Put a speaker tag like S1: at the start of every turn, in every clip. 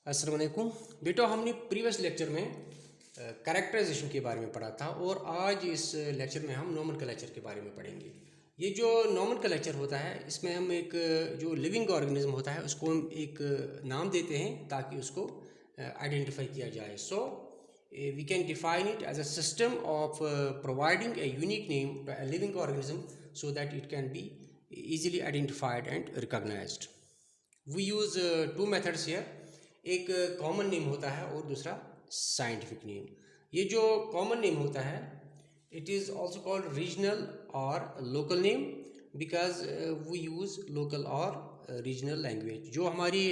S1: अस्सलाम वालेकुम बेटा, हमने प्रीवियस लेक्चर में कैरेक्टराइजेशन के बारे में पढ़ा था और आज इस लेक्चर में हम नोमेनक्लेचर के बारे में पढ़ेंगे। ये जो नोमेनक्लेचर होता है इसमें हम एक जो लिविंग ऑर्गेनिज्म होता है उसको हम एक नाम देते हैं ताकि उसको आइडेंटिफाई किया जाए। So we can define it as a system of providing a unique name to a living organism so that it can be easily identified and recognized. We use two methods here. एक common name होता है और दूसरा scientific name. ये जो common name होता है it is also called regional और local name because we use local और रीजनल लैंग्वेज। जो हमारी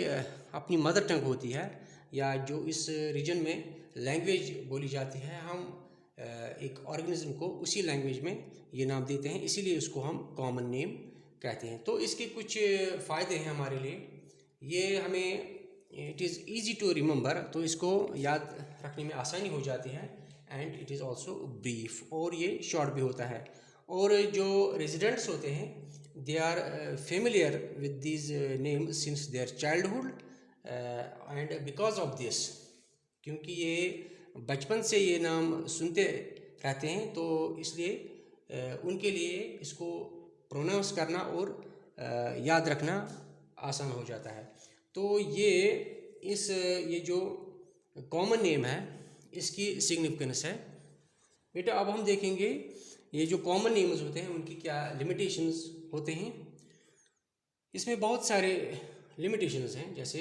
S1: अपनी मदर टंग होती है या जो इस रीजन में लैंग्वेज बोली जाती है, हम एक ऑर्गेनिज्म को उसी लैंग्वेज में ये नाम देते हैं, इसीलिए उसको हम कॉमन नेम कहते हैं। तो इसके कुछ फ़ायदे हैं हमारे लिए। ये हमें it is easy to remember, तो इसको याद रखने में आसानी हो जाती है and it is also brief, और ये शॉर्ट भी होता है। और जो रेजिडेंट्स होते हैं they are familiar with these name since their childhood and because of this, क्योंकि ये बचपन से ये नाम सुनते रहते हैं तो इसलिए उनके लिए इसको प्रोनाउंस करना और याद रखना आसान हो जाता है। तो ये जो कॉमन नेम है इसकी सिग्निफिकेंस है। बेटा अब हम देखेंगे ये जो कॉमन नेम्स होते हैं उनकी क्या लिमिटेशंस होते हैं। इसमें बहुत सारे लिमिटेशंस हैं, जैसे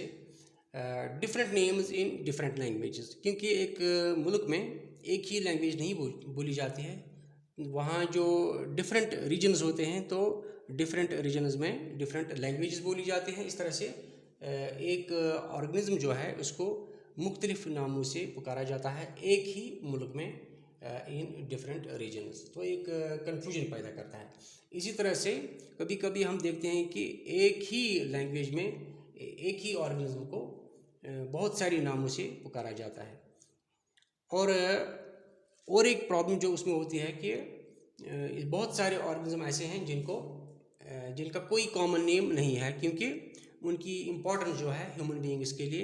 S1: different names in different languages, क्योंकि एक मुल्क में एक ही लैंग्वेज नहीं बोली जाती है, वहाँ जो डिफरेंट रीजन्स होते हैं तो डिफरेंट रीजन्स में डिफरेंट लैंग्वेजेस बोली जाती हैं। इस तरह से एक ऑर्गेनिज्म जो है उसको मुख्तलिफ नामों से पुकारा जाता है एक ही मुल्क में इन डिफरेंट रीजन्स, तो एक कन्फ्यूजन पैदा करता है। इसी तरह से कभी कभी हम देखते हैं कि एक ही लैंग्वेज में एक ही ऑर्गेनिज्म को बहुत सारी नामों से पुकारा जाता है। और एक प्रॉब्लम जो उसमें होती है कि बहुत सारे ऑर्गेनिज्म ऐसे हैं जिनका कोई कॉमन नेम नहीं है, क्योंकि उनकी इम्पोर्टेंस जो है ह्यूमन बीइंग्स के लिए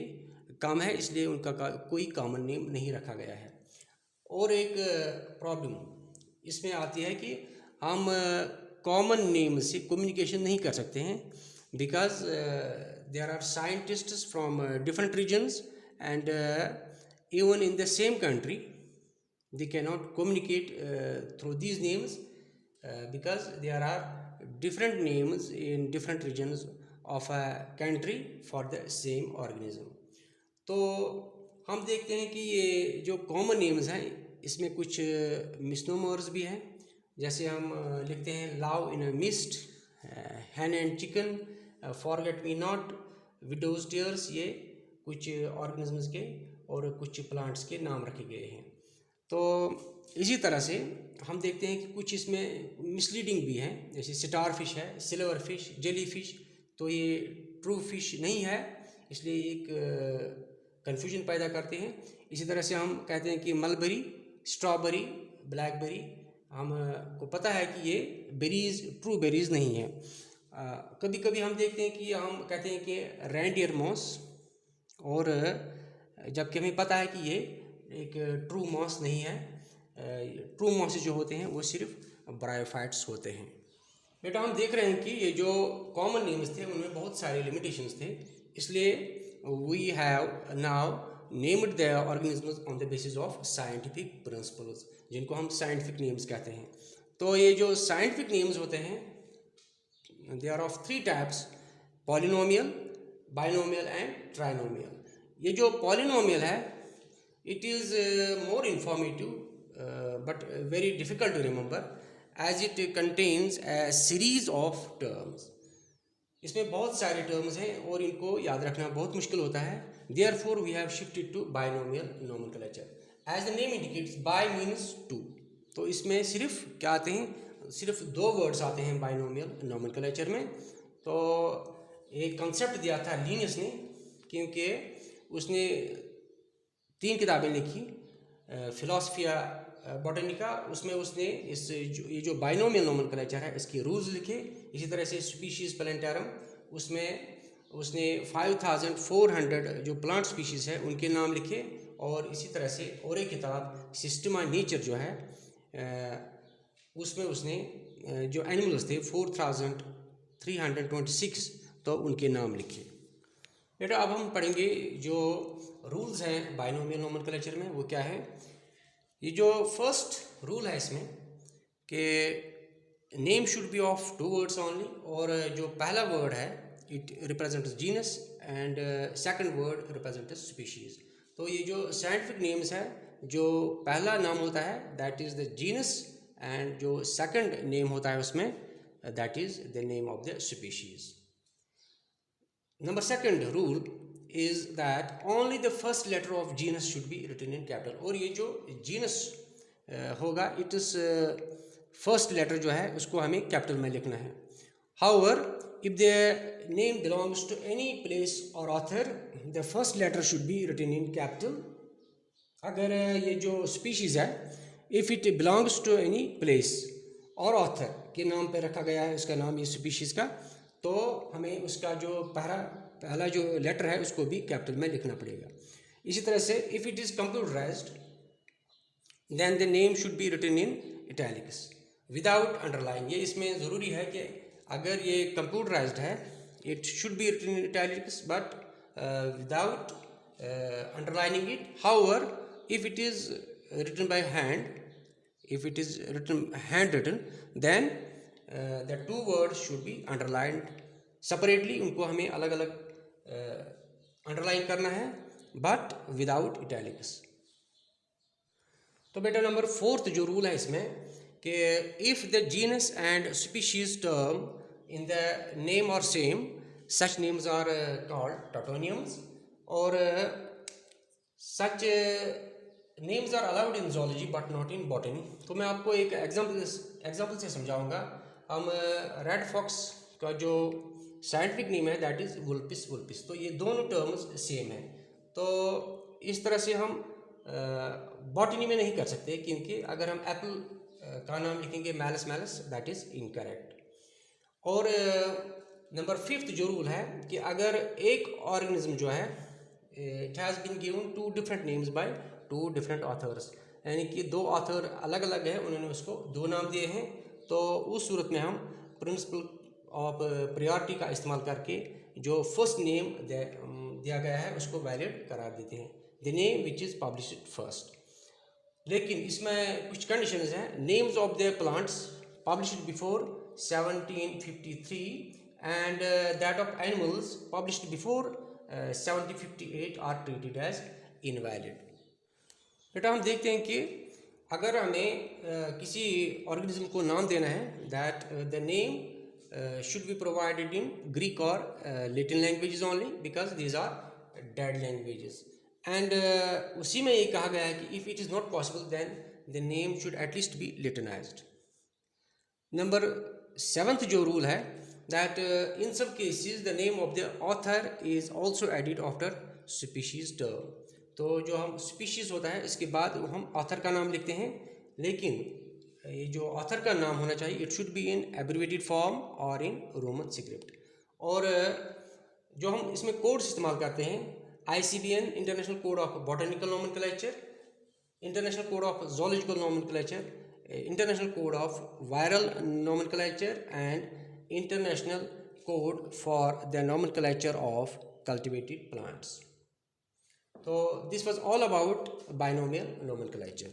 S1: कम है, इसलिए उनका कोई कॉमन नेम नहीं रखा गया है। और एक प्रॉब्लम इसमें आती है कि हम कॉमन नेम से कम्युनिकेशन नहीं कर सकते हैं because there are scientists from different regions and even in the same country they cannot communicate through these names because there are different names in different regions of a country for the same organism. तो हम देखते हैं कि ये जो common names हैं इसमें कुछ मिसनोमर्स भी हैं, जैसे हम लिखते हैं love in a mist, Hahn and chicken, forget me not, widows tears. ये कुछ ऑर्गेनिजम्स के और कुछ प्लांट्स के नाम रखे गए हैं। तो इसी तरह से हम देखते हैं कि कुछ इसमें मिसलीडिंग भी हैं, जैसे स्टार फिश है, सिल्वर फिश, जेली फिश, तो ये ट्रू फिश नहीं है, इसलिए एक कन्फ्यूजन पैदा करते हैं। इसी तरह से हम कहते हैं कि मलबेरी, स्ट्रॉबेरी, ब्लैकबेरी, हमको पता है कि ये बेरीज ट्रू बेरीज नहीं है। कभी कभी हम देखते हैं कि हम कहते हैं कि रेंडियर मॉस, और जबकि हमें पता है कि ये एक ट्रू मॉस नहीं है। ट्रू मॉस जो होते हैं वो सिर्फ ब्रायोफाइट्स होते हैं। बेटा हम देख रहे हैं कि ये जो कॉमन नेम्स थे उनमें बहुत सारे लिमिटेशंस थे, इसलिए we have now named the organisms on the basis of scientific principles, जिनको हम साइंटिफिक नेम्स कहते हैं। तो ये जो साइंटिफिक नेम्स होते हैं they are of three types: polynomial, binomial and trinomial. ये जो पॉलिनोमियल है it is more informative but very difficult to remember as it contains a series of terms. इसमें बहुत सारे टर्म्स हैं और इनको याद रखना बहुत मुश्किल होता है। therefore we have shifted to binomial nomenclature. as the name indicates, bi means two, तो इसमें सिर्फ क्या आते हैं, सिर्फ दो वर्ड्स आते हैं बाइनोमियल नोमेनक्लेचर में। तो एक कंसेप्ट दिया था लीनियस ने, क्योंकि उसने 3 किताबें लिखी, फिलोसफिया बॉटनिका, उसमें उसने ये जो बाइनोमियल नोमेनक्लेचर है इसके रूल्स लिखे। इसी तरह से स्पीशीज़ प्लेनेटारम, उसमें उसने 5400 जो प्लांट स्पीशीज़ है उनके नाम लिखे, और इसी तरह से और एक किताब सिस्टमा नेचर जो है उसमें उसने जो एनिमल्स थे 4326 तो उनके नाम लिखे। बेटा अब हम पढ़ेंगे जो रूल्स हैं बाइनोमियल नोमेनक्लेचर में, वो क्या है। ये जो फर्स्ट रूल है इसमें कि name should B of 2 words only, और जो पहला वर्ड है it represents genus and second word represents species. तो ये जो साइंटिफिक नेम्स है, जो पहला नाम होता है that is the genus, and जो सेकंड नेम होता है उसमें that is the name of the species. Number second rule is that only the first letter of genus should be written in capital, और ये जो genus होगा it इस first letter जो है उसको हमें कैपिटल में लिखना है। However, if the name belongs to any place or author, the first letter should be written in capital. अगर ये जो स्पीशीज़ है if it belongs to any place और author के नाम पे रखा गया है इसका नाम, ये स्पीशीज़ का, तो हमें उसका जो पहला जो लेटर है उसको भी कैपिटल में लिखना पड़ेगा। इसी तरह से if it is computerised then the name should be written in italics without underline. ये इसमें ज़रूरी है कि अगर ये कंप्यूटराइज्ड है it should be written in italics but without underlining it. However if it is written by hand, if it is written handwritten, then the 2 words should be underlined separately. उनको हमें अलग अलग अंडरलाइन करना है but without italics. तो बेटा number 4th जो rule है इसमें कि if the genus and species term in the name are same such names are called tautonyms, और such names are allowed in zoology but not in botany. तो मैं आपको एक एग्जाम्पल से समझाऊंगा। हम रेड फॉक्स का जो साइंटिफिक नेम है दैट इज़ वुल्पिस वुल्पिस, तो ये दोनों टर्म्स सेम हैं। तो इस तरह से हम बॉटनी में नहीं कर सकते, क्योंकि अगर हम एप्पल का नाम लिखेंगे malleus malleus that is incorrect. और नंबर 5th जो रूल है कि अगर एक ऑर्गेनिज्म जो है it has been given 2 different names by 2 different authors, यानी कि 2 ऑथर अलग अलग हैं, उन्होंने उसको 2 नाम दिए हैं, तो उस सूरत में हम प्रिंसिपल ऑफ प्रायोरिटी का इस्तेमाल करके जो फर्स्ट नेम दिया गया है उसको वैलिड करार देते हैं, the name which is published first. लेकिन इसमें कुछ कंडीशंस हैं। Names of the plants published before 1753 and that of animals published before 1758 are treated as invalid. बेटा हम देखते हैं कि अगर हमें किसी ऑर्गेनिज्म को नाम देना है that the name should be provided in Greek और Latin languages only because these are dead languages, and उसी में ये कहा गया है कि if it is not possible then the name should at least be latinised. Number 7th जो rule है दैट इन सब cases the name of the author is also added after species term. तो जो हम स्पीशीज़ होता है इसके बाद हम ऑथर का नाम लिखते हैं, लेकिन ये जो ऑथर का नाम होना चाहिए it should be in abbreviated form और इन रोमन स्क्रिप्ट। और जो हम इसमें कोड्स इस्तेमाल करते हैं ICBN international code of botanical nomenclature, international code of zoological nomenclature, international code of viral nomenclature and international code for the nomenclature of cultivated plants. So this was all about binomial nomenclature.